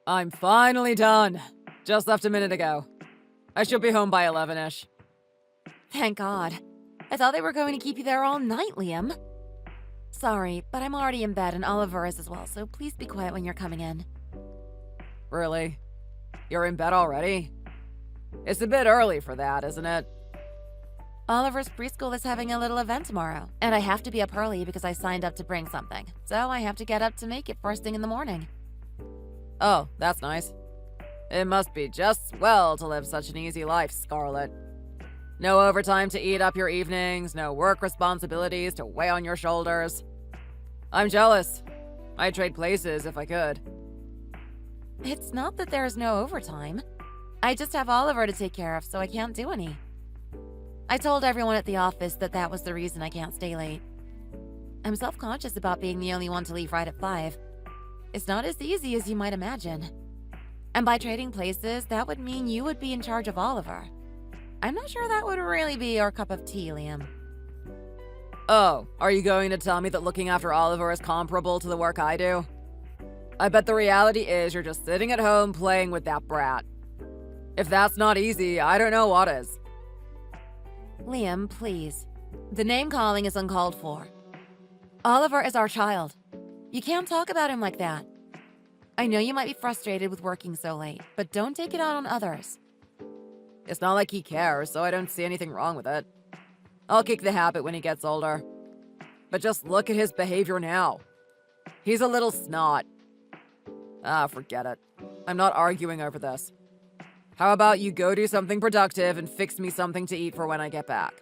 I'm finally done. Just left a minute ago. I should be home by 11-ish. Thank God. I thought they were going to keep you there all night, Liam. Sorry, but I'm already in bed and Oliver is as well, so please be quiet when you're coming in. Really? You're in bed already? It's a bit early for that, isn't it? Oliver's preschool is having a little event tomorrow, and I have to be up early because I signed up to bring something, so I have to get up to make it first thing in the morning. Oh, that's nice. It must be just swell to live such an easy life, Scarlet. No overtime to eat up your evenings, no work responsibilities to weigh on your shoulders. I'm jealous. I'd trade places if I could. It's not that there's no overtime. I just have Oliver to take care of, so I can't do any. I told everyone at the office that that was the reason I can't stay late. I'm self-conscious about being the only one to leave right at 5. It's not as easy as you might imagine. And by trading places, that would mean you would be in charge of Oliver. I'm not sure that would really be your cup of tea, Liam. Oh, are you going to tell me that looking after Oliver is comparable to the work I do? I bet the reality is you're just sitting at home playing with that brat. If that's not easy, I don't know what is. Liam, please. The name-calling is uncalled for. Oliver is our child. You can't talk about him like that. I know you might be frustrated with working so late, but don't take it out on others. It's not like he cares, so I don't see anything wrong with it. I'll kick the habit when he gets older. But just look at his behavior now. He's a little snot. Forget it. I'm not arguing over this. How about you go do something productive and fix me something to eat for when I get back?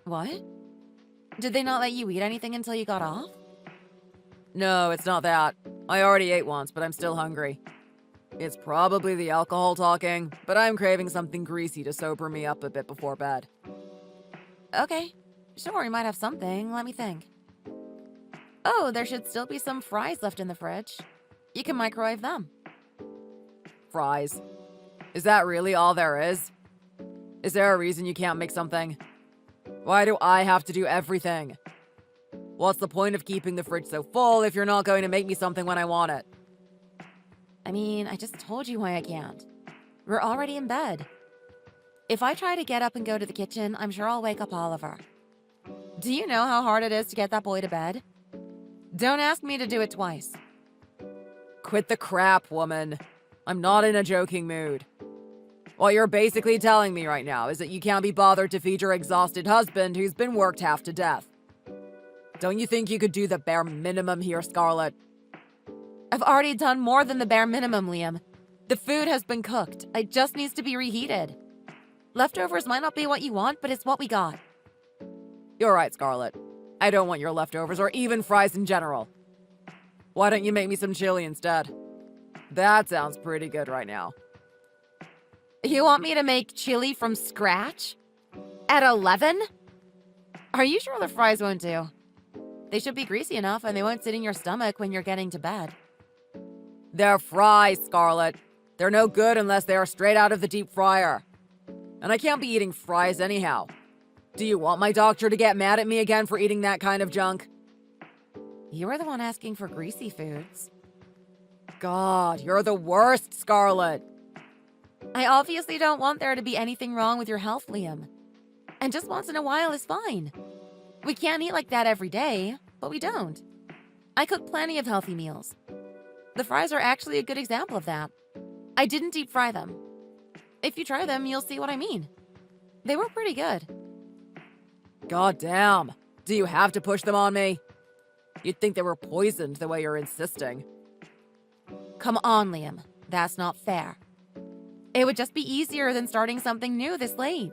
What? Did they not let you eat anything until you got off? No, it's not that. I already ate once, but I'm still hungry. It's probably the alcohol talking, but I'm craving something greasy to sober me up a bit before bed. Okay. Sure, you might have something. Let me think. Oh, there should still be some fries left in the fridge. You can microwave them. Fries. Is that really all there is? Is there a reason you can't make something? Why do I have to do everything? What's the point of keeping the fridge so full if you're not going to make me something when I want it? I mean, I just told you why I can't. We're already in bed. If I try to get up and go to the kitchen, I'm sure I'll wake up Oliver. Do you know how hard it is to get that boy to bed? Don't ask me to do it twice. Quit the crap, woman. I'm not in a joking mood. What you're basically telling me right now is that you can't be bothered to feed your exhausted husband who's been worked half to death. Don't you think you could do the bare minimum here, Scarlet? I've already done more than the bare minimum, Liam. The food has been cooked. It just needs to be reheated. Leftovers might not be what you want, but it's what we got. You're right, Scarlet. I don't want your leftovers or even fries in general. Why don't you make me some chili instead? That sounds pretty good right now. You want me to make chili from scratch? At 11? Are you sure the fries won't do? They should be greasy enough and they won't sit in your stomach when you're getting to bed. They're fries, Scarlet. They're no good unless they are straight out of the deep fryer. And I can't be eating fries anyhow. Do you want my doctor to get mad at me again for eating that kind of junk? You were the one asking for greasy foods. God, you're the worst, Scarlet. I obviously don't want there to be anything wrong with your health, Liam. And just once in a while is fine. We can't eat like that every day, but we don't. I cook plenty of healthy meals. The fries are actually a good example of that. I didn't deep fry them. If you try them, you'll see what I mean. They were pretty good. God damn. Do you have to push them on me? You'd think they were poisoned the way you're insisting. Come on, Liam. That's not fair. It would just be easier than starting something new this late.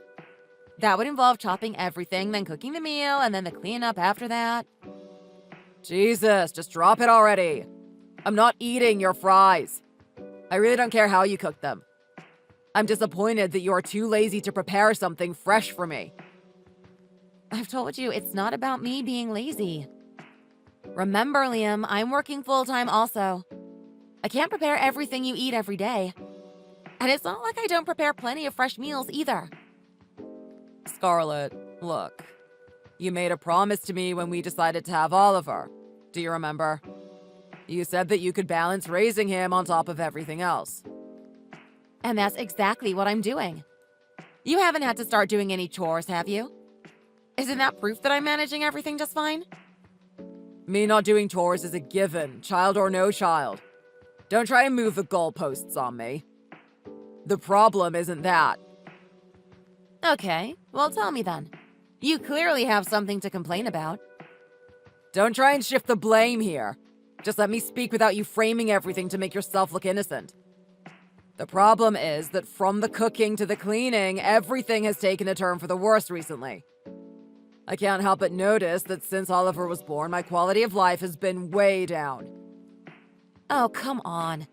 That would involve chopping everything, then cooking the meal, and then the cleanup after that. Jesus, just drop it already. I'm not eating your fries. I really don't care how you cook them. I'm disappointed that you are too lazy to prepare something fresh for me. I've told you, it's not about me being lazy. Remember, Liam, I'm working full-time also. I can't prepare everything you eat every day. And it's not like I don't prepare plenty of fresh meals either. Scarlet, look. You made a promise to me when we decided to have Oliver. Do you remember? You said that you could balance raising him on top of everything else. And that's exactly what I'm doing. You haven't had to start doing any chores, have you? Isn't that proof that I'm managing everything just fine? Me not doing chores is a given, child or no child. Don't try and move the goalposts on me. The problem isn't that. Okay, well tell me then. You clearly have something to complain about. Don't try and shift the blame here. Just let me speak without you framing everything to make yourself look innocent. The problem is that from the cooking to the cleaning, everything has taken a turn for the worse recently. I can't help but notice that since Oliver was born, my quality of life has been way down. Oh, come on.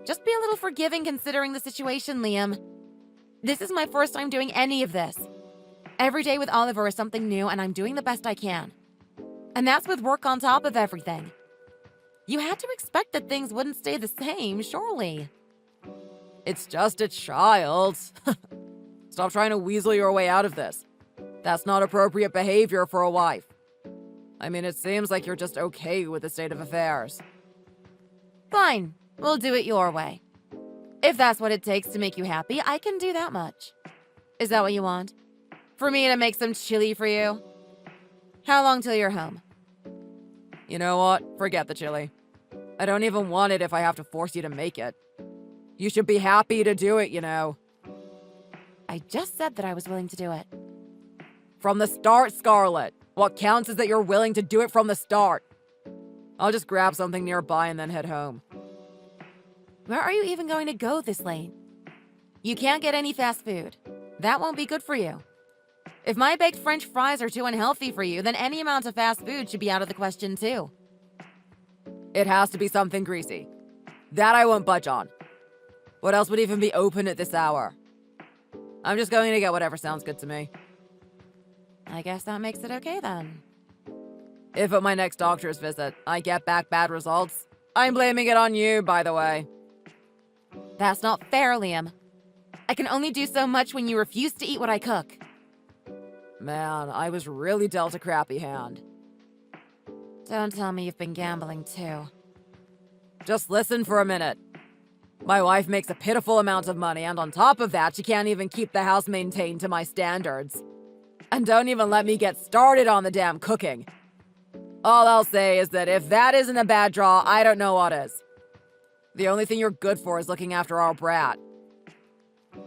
Just be a little forgiving considering the situation, Liam. This is my first time doing any of this. Every day with Oliver is something new, and I'm doing the best I can. And that's with work on top of everything. You had to expect that things wouldn't stay the same, surely. It's just a child. Stop trying to weasel your way out of this. That's not appropriate behavior for a wife. I mean, it seems like you're just okay with the state of affairs. Fine, we'll do it your way. If that's what it takes to make you happy, I can do that much. Is that what you want? For me to make some chili for you? How long till you're home? You know what? Forget the chili. I don't even want it if I have to force you to make it. You should be happy to do it, you know. I just said that I was willing to do it. From the start, Scarlett. What counts is that you're willing to do it from the start. I'll just grab something nearby and then head home. Where are you even going to go this late? You can't get any fast food. That won't be good for you. If my baked French fries are too unhealthy for you, then any amount of fast food should be out of the question too. It has to be something greasy. That I won't budge on. What else would even be open at this hour? I'm just going to get whatever sounds good to me. I guess that makes it okay then. If at my next doctor's visit, I get back bad results, I'm blaming it on you, by the way. That's not fair, Liam. I can only do so much when you refuse to eat what I cook. Man, I was really dealt a crappy hand. Don't tell me you've been gambling too. Just listen for a minute. My wife makes a pitiful amount of money, and on top of that, she can't even keep the house maintained to my standards. And don't even let me get started on the damn cooking. All I'll say is that if that isn't a bad draw, I don't know what is. The only thing you're good for is looking after our brat.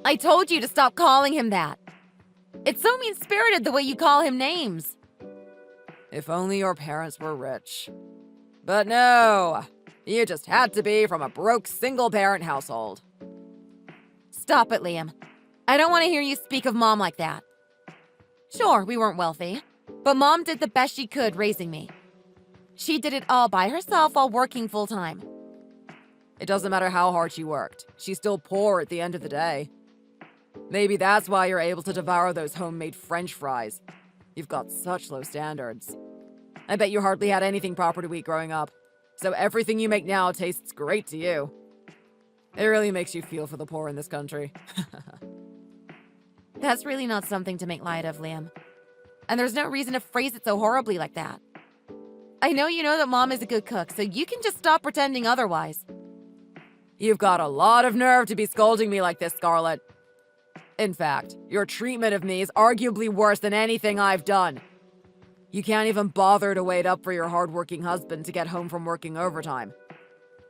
I told you to stop calling him that. It's so mean-spirited the way you call him names. If only your parents were rich. But no, you just had to be from a broke single-parent household. Stop it, Liam. I don't want to hear you speak of Mom like that. Sure, we weren't wealthy, but Mom did the best she could raising me. She did it all by herself while working full-time. It doesn't matter how hard she worked. She's still poor at the end of the day. Maybe that's why you're able to devour those homemade French fries. You've got such low standards. I bet you hardly had anything proper to eat growing up, so everything you make now tastes great to you. It really makes you feel for the poor in this country. That's really not something to make light of, Liam. And there's no reason to phrase it so horribly like that. I know you know that Mom is a good cook, so you can just stop pretending otherwise. You've got a lot of nerve to be scolding me like this, Scarlett. In fact, your treatment of me is arguably worse than anything I've done. You can't even bother to wait up for your hardworking husband to get home from working overtime.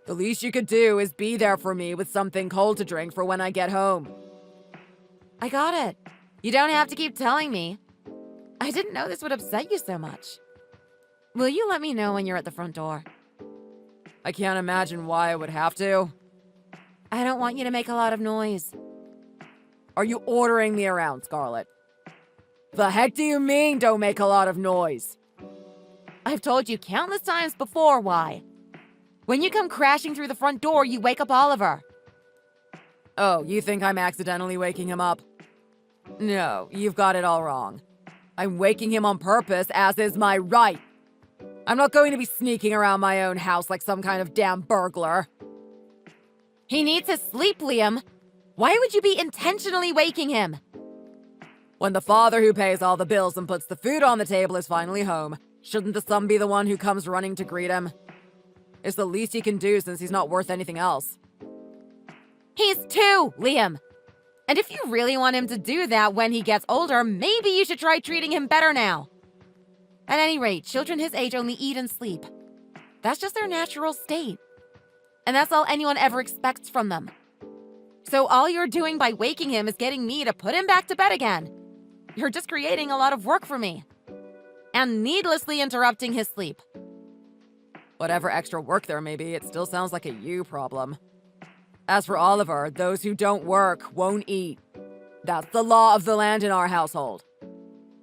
The least you could do is be there for me with something cold to drink for when I get home. I got it. You don't have to keep telling me. I didn't know this would upset you so much. Will you let me know when you're at the front door? I can't imagine why I would have to. I don't want you to make a lot of noise. Are you ordering me around, Scarlett? The heck do you mean, don't make a lot of noise? I've told you countless times before why. When you come crashing through the front door, you wake up Oliver. Oh, you think I'm accidentally waking him up? No, you've got it all wrong. I'm waking him on purpose, as is my right. I'm not going to be sneaking around my own house like some kind of damn burglar. He needs his sleep, Liam. Why would you be intentionally waking him? When the father who pays all the bills and puts the food on the table is finally home, shouldn't the son be the one who comes running to greet him? It's the least he can do since he's not worth anything else. He's 2, Liam. And if you really want him to do that when he gets older, maybe you should try treating him better now. At any rate, children his age only eat and sleep. That's just their natural state. And that's all anyone ever expects from them. So all you're doing by waking him is getting me to put him back to bed again. You're just creating a lot of work for me. And needlessly interrupting his sleep. Whatever extra work there may be, it still sounds like a you problem. As for Oliver, those who don't work won't eat. That's the law of the land in our household.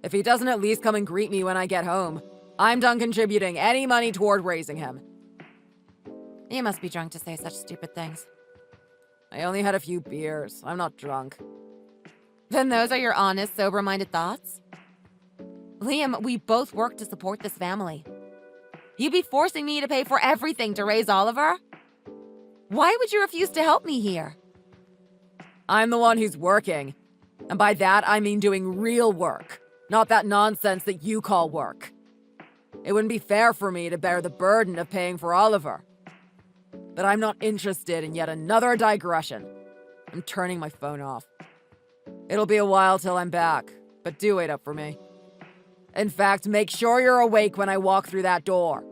If he doesn't at least come and greet me when I get home, I'm done contributing any money toward raising him. You must be drunk to say such stupid things. I only had a few beers. I'm not drunk. Then those are your honest, sober-minded thoughts? Liam, we both work to support this family. You'd be forcing me to pay for everything to raise Oliver? Why would you refuse to help me here? I'm the one who's working. And by that, I mean doing real work, not that nonsense that you call work. It wouldn't be fair for me to bear the burden of paying for Oliver. But I'm not interested in yet another digression. I'm turning my phone off. It'll be a while till I'm back, but do wait up for me. In fact, make sure you're awake when I walk through that door.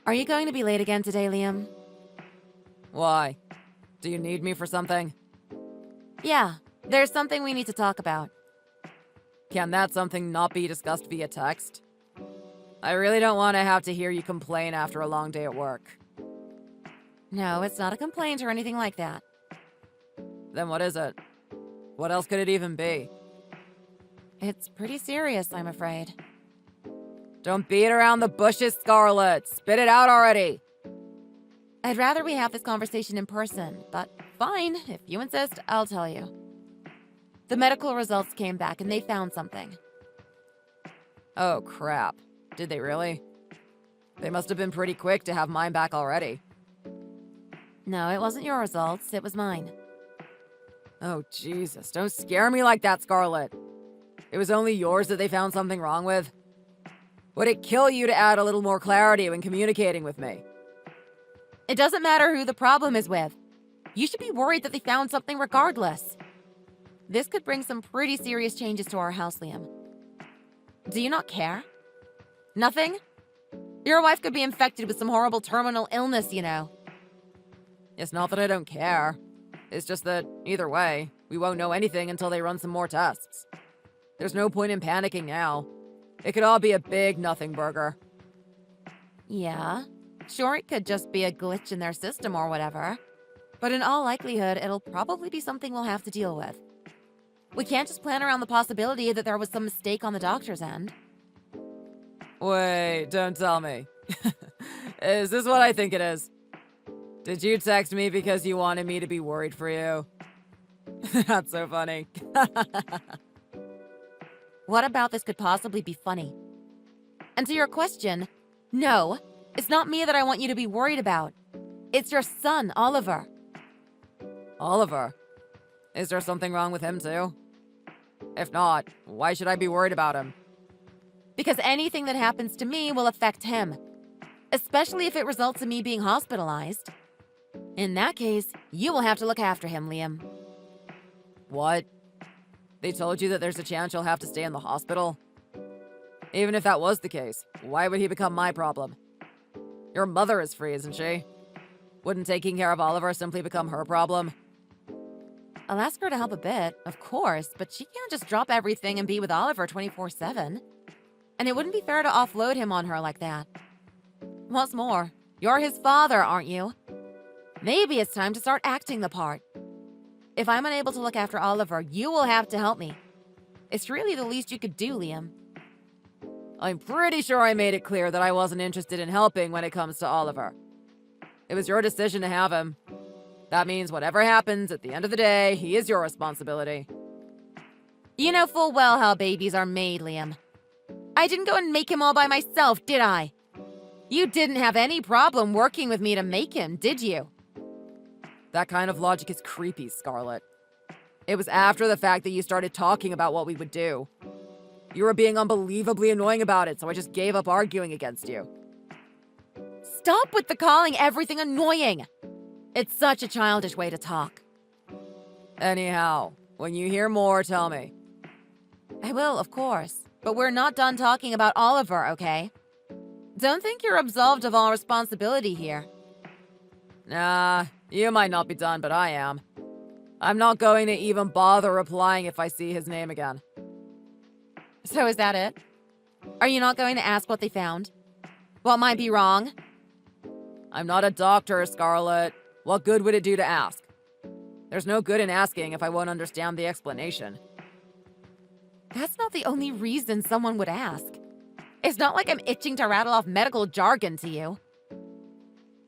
Are you going to be late again today, Liam? Why? Do you need me for something? Yeah, there's something we need to talk about. Can that something not be discussed via text? I really don't want to have to hear you complain after a long day at work. No, it's not a complaint or anything like that. Then what is it? What else could it even be? It's pretty serious, I'm afraid. Don't beat around the bushes, Scarlett. Spit it out already. I'd rather we have this conversation in person, but fine, if you insist, I'll tell you. The medical results came back and they found something. Oh, crap. Did they really? They must have been pretty quick to have mine back already. No, it wasn't your results, it was mine. Oh, Jesus. Don't scare me like that, Scarlett. It was only yours that they found something wrong with. Would it kill you to add a little more clarity when communicating with me? It doesn't matter who the problem is with. You should be worried that they found something regardless. This could bring some pretty serious changes to our house, Liam. Do you not care? Nothing? Your wife could be infected with some horrible terminal illness, you know. It's not that I don't care. It's just that, either way, we won't know anything until they run some more tests. There's no point in panicking now. It could all be a big nothing burger. Yeah, sure, it could just be a glitch in their system or whatever. But in all likelihood, it'll probably be something we'll have to deal with. We can't just plan around the possibility that there was some mistake on the doctor's end. Wait, don't tell me. Is this what I think it is? Did you text me because you wanted me to be worried for you? That's so funny. What about this could possibly be funny? And to your question, no, it's not me that I want you to be worried about. It's your son, Oliver. Oliver? Is there something wrong with him too? If not, why should I be worried about him? Because anything that happens to me will affect him. Especially if it results in me being hospitalized. In that case, you will have to look after him, Liam. What? They told you that there's a chance you'll have to stay in the hospital? Even if that was the case, why would he become my problem? Your mother is free, isn't she? Wouldn't taking care of Oliver simply become her problem? I'll ask her to help a bit, of course, but she can't just drop everything and be with Oliver 24/7. And it wouldn't be fair to offload him on her like that. What's more, you're his father, aren't you? Maybe it's time to start acting the part. If I'm unable to look after Oliver, you will have to help me. It's really the least you could do, Liam. I'm pretty sure I made it clear that I wasn't interested in helping when it comes to Oliver. It was your decision to have him. That means whatever happens at the end of the day, he is your responsibility. You know full well how babies are made, Liam. I didn't go and make him all by myself, did I? You didn't have any problem working with me to make him, did you? That kind of logic is creepy, Scarlett. It was after the fact that you started talking about what we would do. You were being unbelievably annoying about it, so I just gave up arguing against you. Stop with the calling everything annoying! It's such a childish way to talk. Anyhow, when you hear more, tell me. I will, of course. But we're not done talking about Oliver, okay? Don't think you're absolved of all responsibility here. Nah, you might not be done, but I am. I'm not going to even bother replying if I see his name again. So is that it? Are you not going to ask what they found? What might be wrong? I'm not a doctor, Scarlett. What good would it do to ask? There's no good in asking if I won't understand the explanation. That's not the only reason someone would ask. It's not like I'm itching to rattle off medical jargon to you.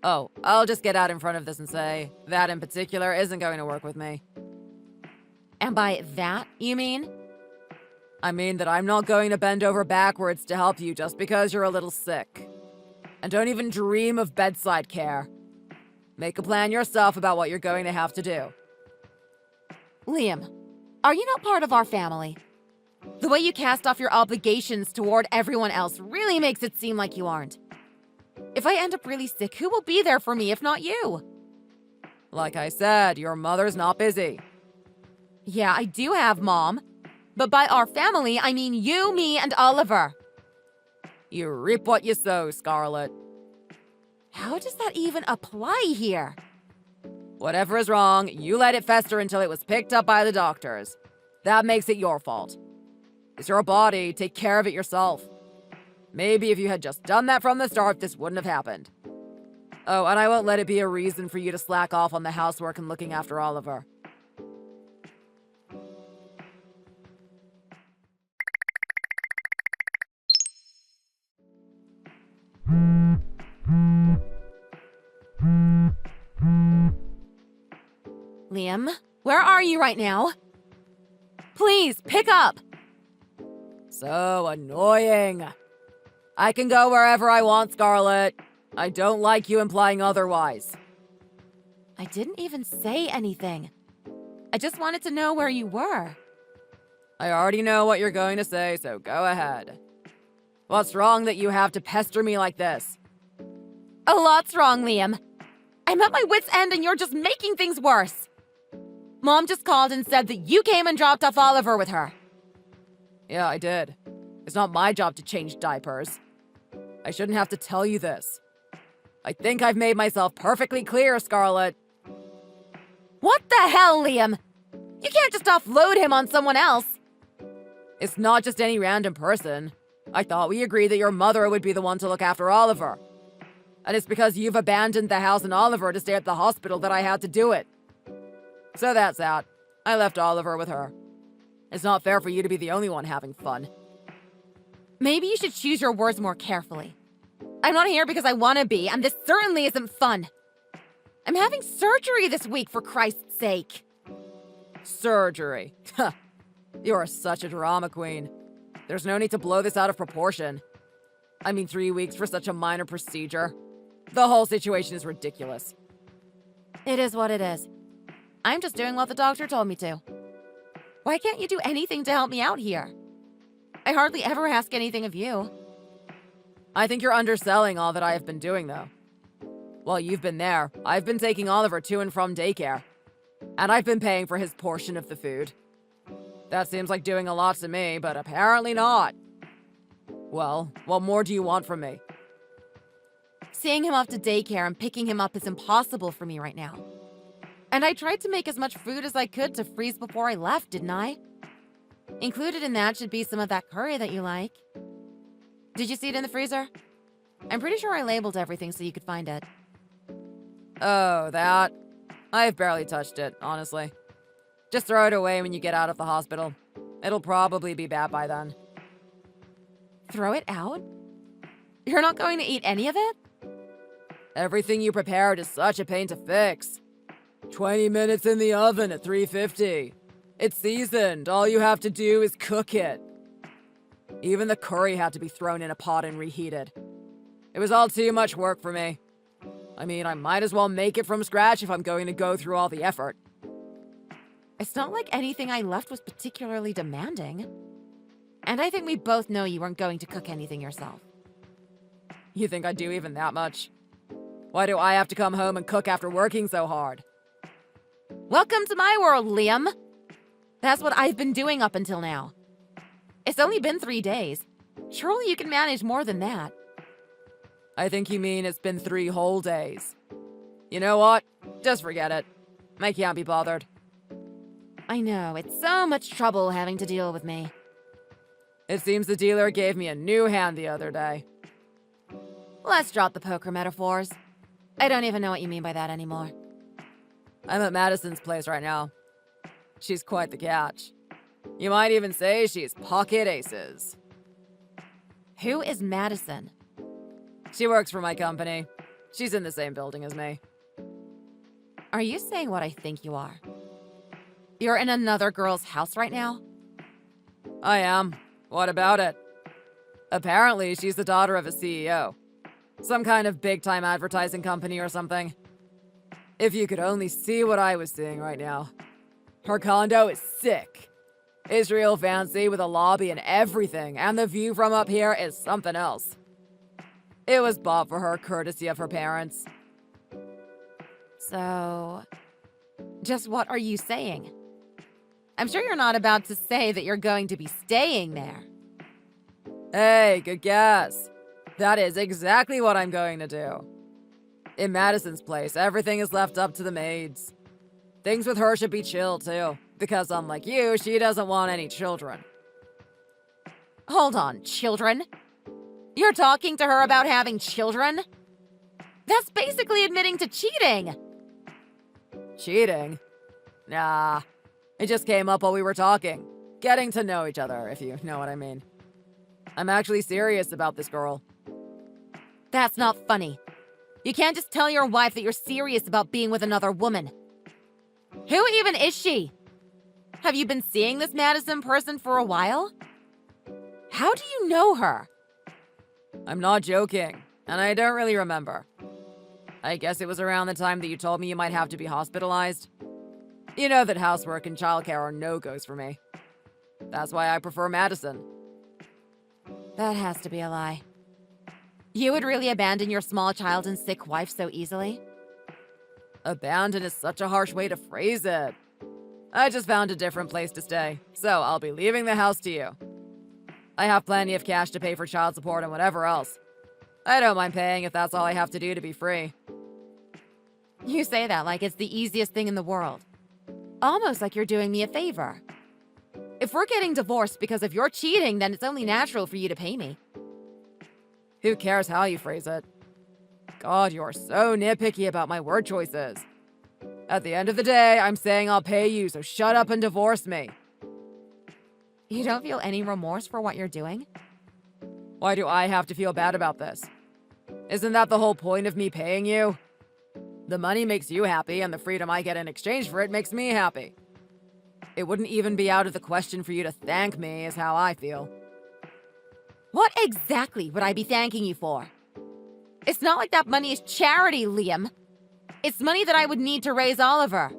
Oh, I'll just get out in front of this and say, that in particular isn't going to work with me. And by that, you mean? I mean that I'm not going to bend over backwards to help you just because you're a little sick. And don't even dream of bedside care. Make a plan yourself about what you're going to have to do. Liam, are you not part of our family? The way you cast off your obligations toward everyone else really makes it seem like you aren't. If I end up really sick, who will be there for me if not you? Like I said, your mother's not busy. Yeah, I do have Mom. But by our family, I mean you, me, and Oliver. You reap what you sow, Scarlett. How does that even apply here? Whatever is wrong, you let it fester until it was picked up by the doctors. That makes it your fault. It's your body, take care of it yourself. Maybe if you had just done that from the start, this wouldn't have happened. Oh, and I won't let it be a reason for you to slack off on the housework and looking after Oliver. Liam, where are you right now? Please, pick up! So annoying. I can go wherever I want, Scarlett. I don't like you implying otherwise. I didn't even say anything. I just wanted to know where you were. I already know what you're going to say, so go ahead. What's wrong that you have to pester me like this? A lot's wrong, Liam. I'm at my wit's end and you're just making things worse. Mom just called and said that you came and dropped off Oliver with her. Yeah, I did. It's not my job to change diapers. I shouldn't have to tell you this. I think I've made myself perfectly clear, Scarlett. What the hell, Liam? You can't just offload him on someone else. It's not just any random person. I thought we agreed that your mother would be the one to look after Oliver. And it's because you've abandoned the house and Oliver to stay at the hospital that I had to do it. So that's that. I left Oliver with her. It's not fair for you to be the only one having fun. Maybe you should choose your words more carefully. I'm not here because I want to be, and this certainly isn't fun. I'm having surgery this week, for Christ's sake. Surgery. You're such a drama queen. There's no need to blow this out of proportion. I mean, 3 weeks for such a minor procedure. The whole situation is ridiculous. It is what it is. I'm just doing what the doctor told me to. Why can't you do anything to help me out here? I hardly ever ask anything of you. I think you're underselling all that I have been doing, though. While you've been there, I've been taking Oliver to and from daycare. And I've been paying for his portion of the food. That seems like doing a lot to me, but apparently not. Well, what more do you want from me? Seeing him off to daycare and picking him up is impossible for me right now. And I tried to make as much food as I could to freeze before I left, didn't I? Included in that should be some of that curry that you like. Did you see it in the freezer? I'm pretty sure I labeled everything so you could find it. Oh, that? I've barely touched it, honestly. Just throw it away when you get out of the hospital. It'll probably be bad by then. Throw it out? You're not going to eat any of it? Everything you prepared is such a pain to fix. 20 minutes in the oven at 350. It's seasoned. All you have to do is cook it. Even the curry had to be thrown in a pot and reheated. It was all too much work for me. I mean, I might as well make it from scratch if I'm going to go through all the effort. It's not like anything I left was particularly demanding. And I think we both know you weren't going to cook anything yourself. You think I do even that much? Why do I have to come home and cook after working so hard? Welcome to my world, Liam. That's what I've been doing up until now. It's only been 3 days. Surely you can manage more than that. I think you mean it's been 3 whole days. You know what? Just forget it. I can't be bothered. I know, it's so much trouble having to deal with me. It seems the dealer gave me a new hand the other day. Let's drop the poker metaphors. I don't even know what you mean by that anymore. I'm at Madison's place right now. She's quite the catch. You might even say she's pocket aces. Who is Madison? She works for my company. She's in the same building as me. Are you saying what I think you are? You're in another girl's house right now? I am. What about it? Apparently, she's the daughter of a CEO. Some kind of big-time advertising company or something. If you could only see what I was seeing right now. Her condo is sick. It's real fancy with a lobby and everything, and the view from up here is something else. It was bought for her courtesy of her parents. So, just what are you saying? I'm sure you're not about to say that you're going to be staying there. Hey, good guess. That is exactly what I'm going to do. In Madison's place, everything is left up to the maids. Things with her should be chill, too, because unlike you, she doesn't want any children. Hold on, children? You're talking to her about having children? That's basically admitting to cheating! Cheating? Nah. It just came up while we were talking. Getting to know each other, if you know what I mean. I'm actually serious about this girl. That's not funny. You can't just tell your wife that you're serious about being with another woman. Who even is she? Have you been seeing this Madison person for a while? How do you know her? I'm not joking, and I don't really remember. I guess it was around the time that you told me you might have to be hospitalized. You know that housework and childcare are no-goes for me. That's why I prefer Madison. That has to be a lie. You would really abandon your small child and sick wife so easily? Abandon is such a harsh way to phrase it. I just found a different place to stay, so I'll be leaving the house to you. I have plenty of cash to pay for child support and whatever else. I don't mind paying if that's all I have to do to be free. You say that like it's the easiest thing in the world. Almost like you're doing me a favor. If we're getting divorced because of your cheating, then it's only natural for you to pay me. Who cares how you phrase it? God, you're so nitpicky about my word choices. At the end of the day, I'm saying I'll pay you, so shut up and divorce me. You don't feel any remorse for what you're doing? Why do I have to feel bad about this? Isn't that the whole point of me paying you? The money makes you happy, and the freedom I get in exchange for it makes me happy. It wouldn't even be out of the question for you to thank me, is how I feel. What exactly would I be thanking you for? It's not like that money is charity, Liam. It's money that I would need to raise Oliver.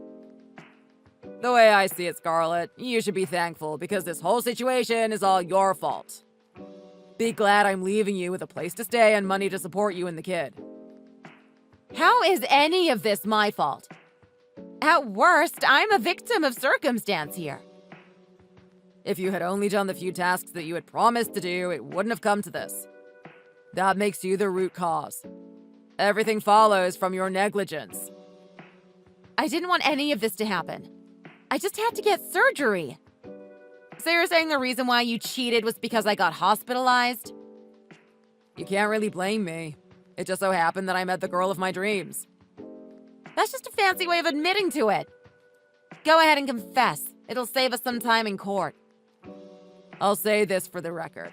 The way I see it, Scarlett, you should be thankful because this whole situation is all your fault. Be glad I'm leaving you with a place to stay and money to support you and the kid. How is any of this my fault? At worst, I'm a victim of circumstance here. If you had only done the few tasks that you had promised to do, it wouldn't have come to this. That makes you the root cause. Everything follows from your negligence. I didn't want any of this to happen. I just had to get surgery. So you're saying the reason why you cheated was because I got hospitalized? You can't really blame me. It just so happened that I met the girl of my dreams. That's just a fancy way of admitting to it. Go ahead and confess. It'll save us some time in court. I'll say this for the record.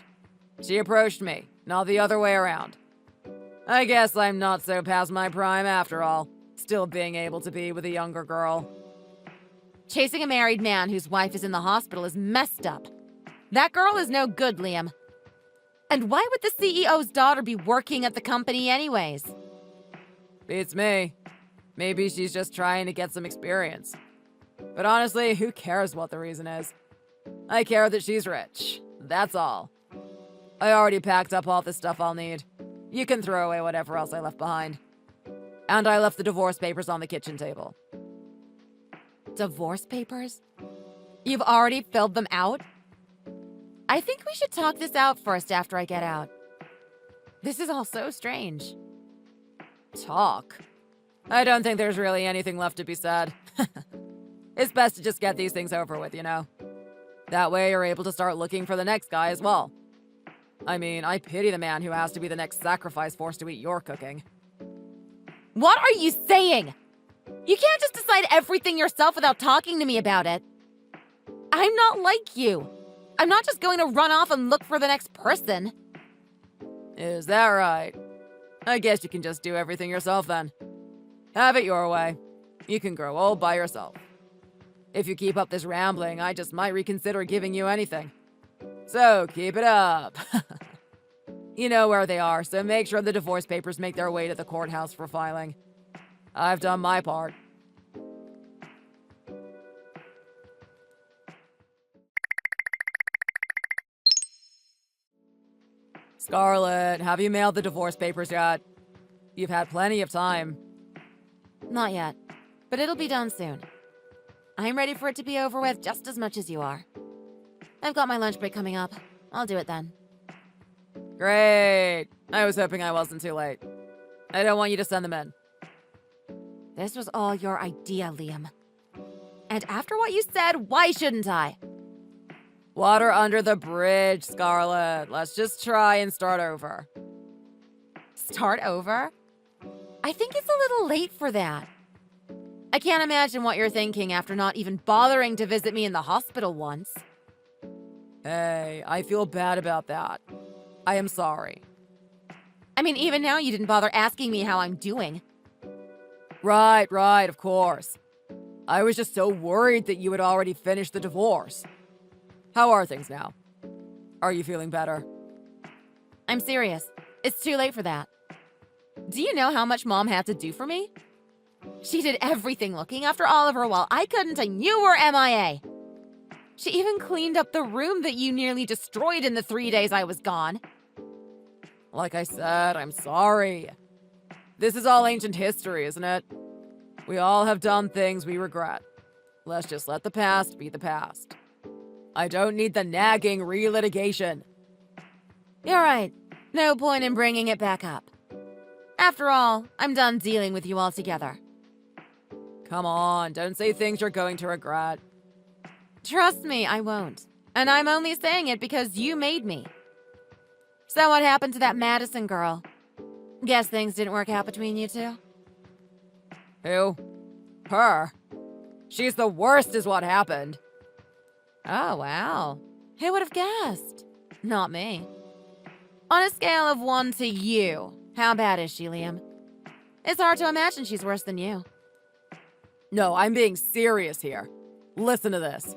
She approached me, not the other way around. I guess I'm not so past my prime after all, still being able to be with a younger girl. Chasing a married man whose wife is in the hospital is messed up. That girl is no good, Liam. And why would the CEO's daughter be working at the company anyways? Beats me. Maybe she's just trying to get some experience. But honestly, who cares what the reason is? I care that she's rich. That's all. I already packed up all the stuff I'll need. You can throw away whatever else I left behind. And I left the divorce papers on the kitchen table. Divorce papers? You've already filled them out? I think we should talk this out first after I get out. This is all so strange. Talk? I don't think there's really anything left to be said. It's best to just get these things over with, you know? That way you're able to start looking for the next guy as well. I mean, I pity the man who has to be the next sacrifice forced to eat your cooking. What are you saying? You can't just decide everything yourself without talking to me about it. I'm not like you. I'm not just going to run off and look for the next person. Is that right? I guess you can just do everything yourself then. Have it your way. You can grow old by yourself. If you keep up this rambling, I just might reconsider giving you anything. So keep it up. You know where they are, so make sure the divorce papers make their way to the courthouse for filing. I've done my part. Scarlett, have you mailed the divorce papers yet? You've had plenty of time. Not yet, but it'll be done soon. I'm ready for it to be over with just as much as you are. I've got my lunch break coming up. I'll do it then. Great. I was hoping I wasn't too late. I don't want you to send them in. This was all your idea, Liam. And after what you said, why shouldn't I? Water under the bridge, Scarlett. Let's just try and start over. Start over? I think it's a little late for that. I can't imagine what you're thinking after not even bothering to visit me in the hospital once. Hey, I feel bad about that. I am sorry. I mean, even now you didn't bother asking me how I'm doing. Right, of course. I was just so worried that you had already finished the divorce. How are things now? Are you feeling better? I'm serious. It's too late for that. Do you know how much Mom had to do for me? She did everything looking after Oliver while I couldn't and you were MIA. She even cleaned up the room that you nearly destroyed in the 3 days I was gone. Like I said, I'm sorry. This is all ancient history, isn't it? We all have done things we regret. Let's just let the past be the past. I don't need the nagging relitigation. You're right. No point in bringing it back up. After all, I'm done dealing with you altogether. Come on, don't say things you're going to regret. Trust me, I won't. And I'm only saying it because you made me. So what happened to that Madison girl? Guess things didn't work out between you two? Who? Her. She's the worst is what happened. Oh, wow. Who would have guessed? Not me. On a scale of 1 to you, how bad is she, Liam? It's hard to imagine she's worse than you. No, I'm being serious here. Listen to this.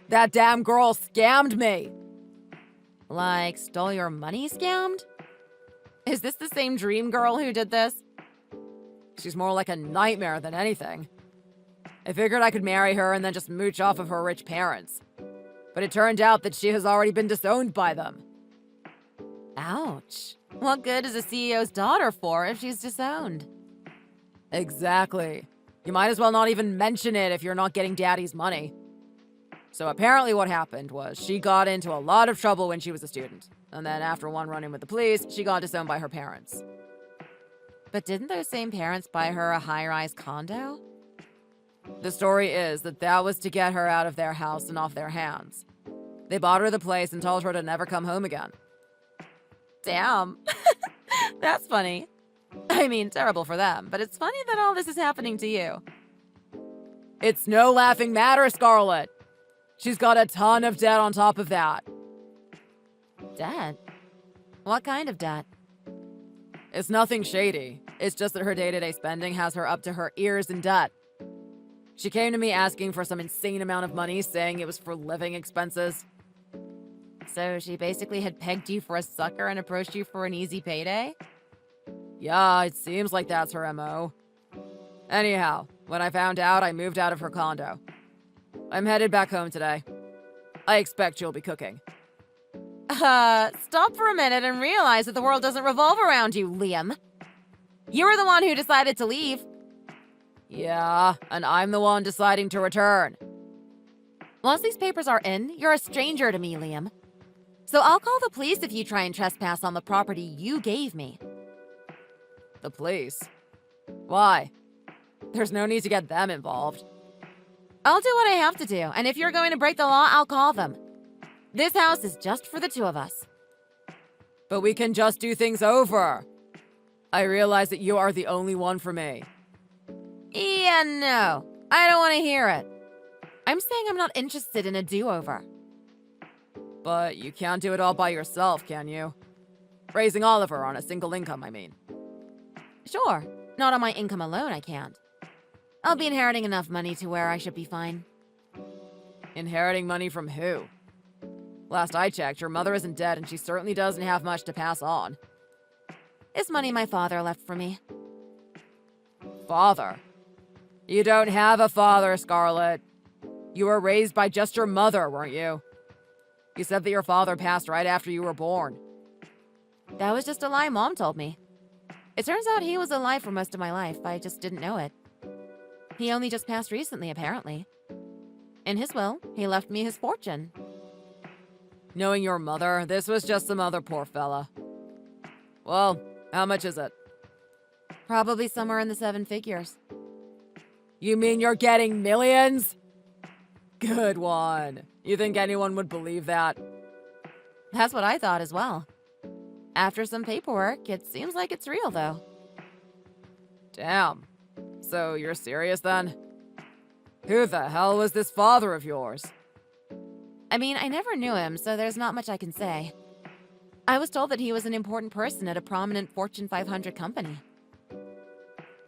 That damn girl scammed me. Like, stole your money scammed? Is this the same dream girl who did this? She's more like a nightmare than anything. I figured I could marry her and then just mooch off of her rich parents. But it turned out that she has already been disowned by them. Ouch. What good is a CEO's daughter for if she's disowned? Exactly. You might as well not even mention it if you're not getting daddy's money. So apparently what happened was she got into a lot of trouble when she was a student. And then after one run-in with the police, she got disowned by her parents. But didn't those same parents buy her a high-rise condo? The story is that that was to get her out of their house and off their hands. They bought her the place and told her to never come home again. Damn. That's funny. I mean, terrible for them, but it's funny that all this is happening to you. It's no laughing matter, Scarlett. She's got a ton of debt on top of that. Debt? What kind of debt? It's nothing shady. It's just that her day-to-day spending has her up to her ears in debt. She came to me asking for some insane amount of money, saying it was for living expenses. So she basically had pegged you for a sucker and approached you for an easy payday? Yeah, it seems like that's her MO. Anyhow, when I found out, I moved out of her condo. I'm headed back home today. I expect you'll be cooking. Stop for a minute and realize that the world doesn't revolve around you, Liam. You were the one who decided to leave. Yeah, and I'm the one deciding to return. Once these papers are in, you're a stranger to me, Liam. So I'll call the police if you try and trespass on the property you gave me. The police? Why? There's no need to get them involved. I'll do what I have to do, and if you're going to break the law, I'll call them. This house is just for the two of us. But we can just do things over. I realize that you are the only one for me. Yeah, no. I don't want to hear it. I'm saying I'm not interested in a do-over. But you can't do it all by yourself, can you? Raising Oliver on a single income, I mean. Sure. Not on my income alone, I can't. I'll be inheriting enough money to where I should be fine. Inheriting money from who? Last I checked, your mother isn't dead and she certainly doesn't have much to pass on. It's money my father left for me. Father? You don't have a father, Scarlett. You were raised by just your mother, weren't you? You said that your father passed right after you were born. That was just a lie Mom told me. It turns out he was alive for most of my life. I just didn't know it. He only just passed recently, apparently. In his will, he left me his fortune. Knowing your mother, this was just some other poor fella. Well, how much is it? Probably somewhere in the 7 figures. You mean you're getting millions? Good one. You think anyone would believe that? That's what I thought as well. After some paperwork, it seems like it's real, though. Damn. So you're serious then? Who the hell was this father of yours? I mean, I never knew him, so there's not much I can say. I was told that he was an important person at a prominent Fortune 500 company.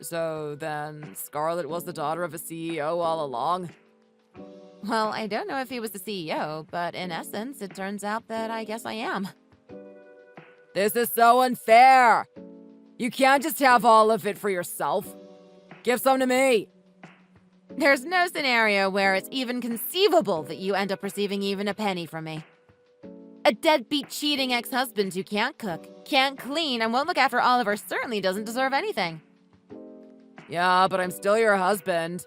So then, Scarlett was the daughter of a CEO all along? Well, I don't know if he was the CEO, but in essence, it turns out that I guess I am. This is so unfair! You can't just have all of it for yourself. Give some to me! There's no scenario where it's even conceivable that you end up receiving even a penny from me. A deadbeat cheating ex-husband who can't cook, can't clean, and won't look after Oliver certainly doesn't deserve anything. Yeah, but I'm still your husband.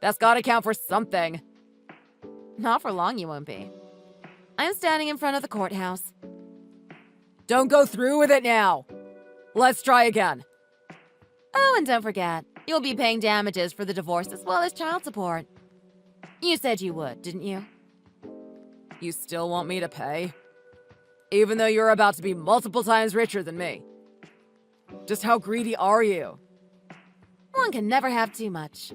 That's gotta count for something. Not for long you won't be. I'm standing in front of the courthouse. Don't go through with it now! Let's try again. Oh, and don't forget, you'll be paying damages for the divorce as well as child support. You said you would, didn't you? You still want me to pay? Even though you're about to be multiple times richer than me. Just how greedy are you? One can never have too much.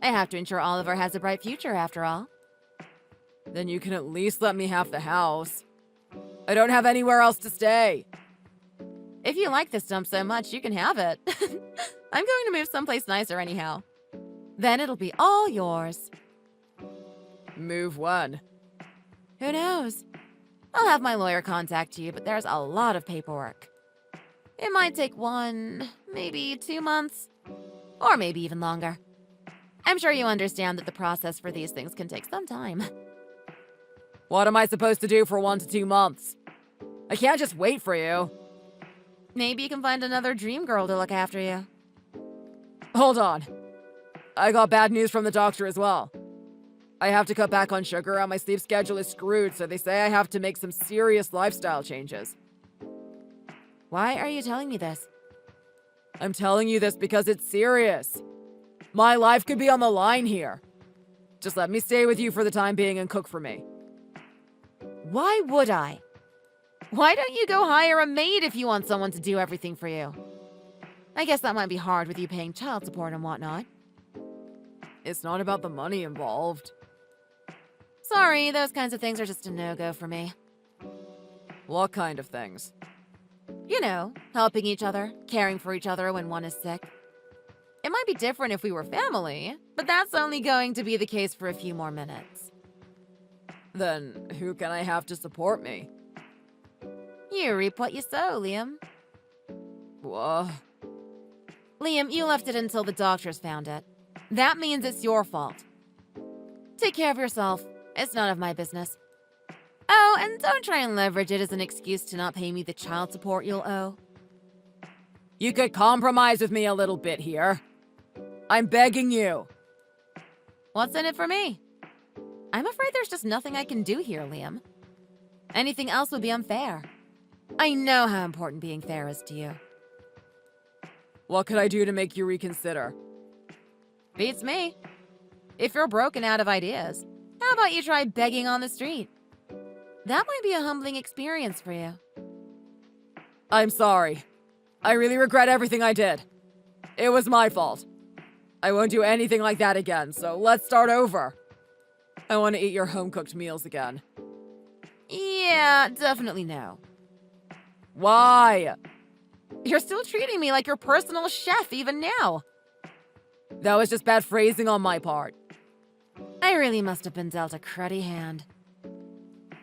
I have to ensure Oliver has a bright future after all. Then you can at least let me have the house. I don't have anywhere else to stay. If you like this dump so much, you can have it. I'm going to move someplace nicer anyhow. Then it'll be all yours. Move when? Who knows? I'll have my lawyer contact you, but there's a lot of paperwork. It might take 1, maybe 2 months, or maybe even longer. I'm sure you understand that the process for these things can take some time. What am I supposed to do for 1 to 2 months? I can't just wait for you. Maybe you can find another dream girl to look after you. Hold on. I got bad news from the doctor as well. I have to cut back on sugar and my sleep schedule is screwed, so they say I have to make some serious lifestyle changes. Why are you telling me this? I'm telling you this because it's serious. My life could be on the line here. Just let me stay with you for the time being and cook for me. Why would I? Why don't you go hire a maid if you want someone to do everything for you? I guess that might be hard with you paying child support and whatnot. It's not about the money involved. Sorry, those kinds of things are just a no-go for me. What kind of things? You know, helping each other, caring for each other when one is sick. It might be different if we were family, but that's only going to be the case for a few more minutes. Then who can I have to support me? You reap what you sow, Liam. What? Liam, you left it until the doctors found it. That means it's your fault. Take care of yourself. It's none of my business. Oh, and don't try and leverage it as an excuse to not pay me the child support you'll owe. You could compromise with me a little bit here. I'm begging you. What's in it for me? I'm afraid there's just nothing I can do here, Liam. Anything else would be unfair. I know how important being fair is to you. What could I do to make you reconsider? Beats me. If you're broken out of ideas, how about you try begging on the street? That might be a humbling experience for you. I'm sorry. I really regret everything I did. It was my fault. I won't do anything like that again, so let's start over. I want to eat your home-cooked meals again. Yeah, definitely no. Why? You're still treating me like your personal chef even now. That was just bad phrasing on my part. I really must have been dealt a cruddy hand.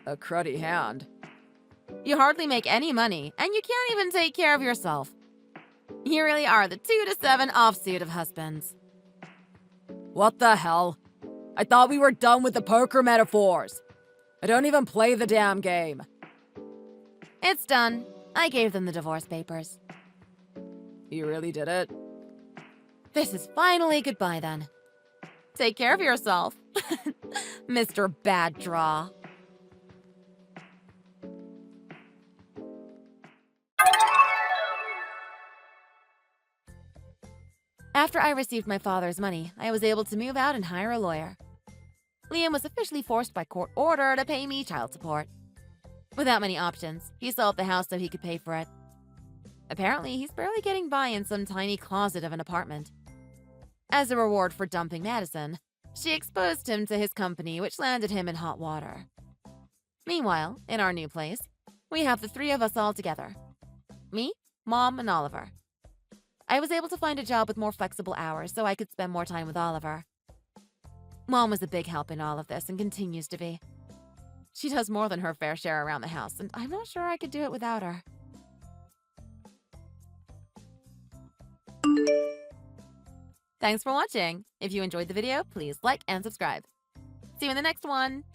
A cruddy hand? You hardly make any money, and you can't even take care of yourself. You really are the 2 to 7 offsuit of husbands. What the hell? I thought we were done with the poker metaphors. I don't even play the damn game. It's done. I gave them the divorce papers. You really did it? This is finally goodbye then. Take care of yourself, Mr. Bad Draw. After I received my father's money, I was able to move out and hire a lawyer. Liam was officially forced by court order to pay me child support. Without many options, he sold the house so he could pay for it. Apparently, he's barely getting by in some tiny closet of an apartment. As a reward for dumping Madison, she exposed him to his company, which landed him in hot water. Meanwhile, in our new place, we have the 3 of us all together. Me, Mom, and Oliver. I was able to find a job with more flexible hours so I could spend more time with Oliver. Mom was a big help in all of this and continues to be. She does more than her fair share around the house, and I'm not sure I could do it without her. Thanks for watching. If you enjoyed the video, please like and subscribe. See you in the next one.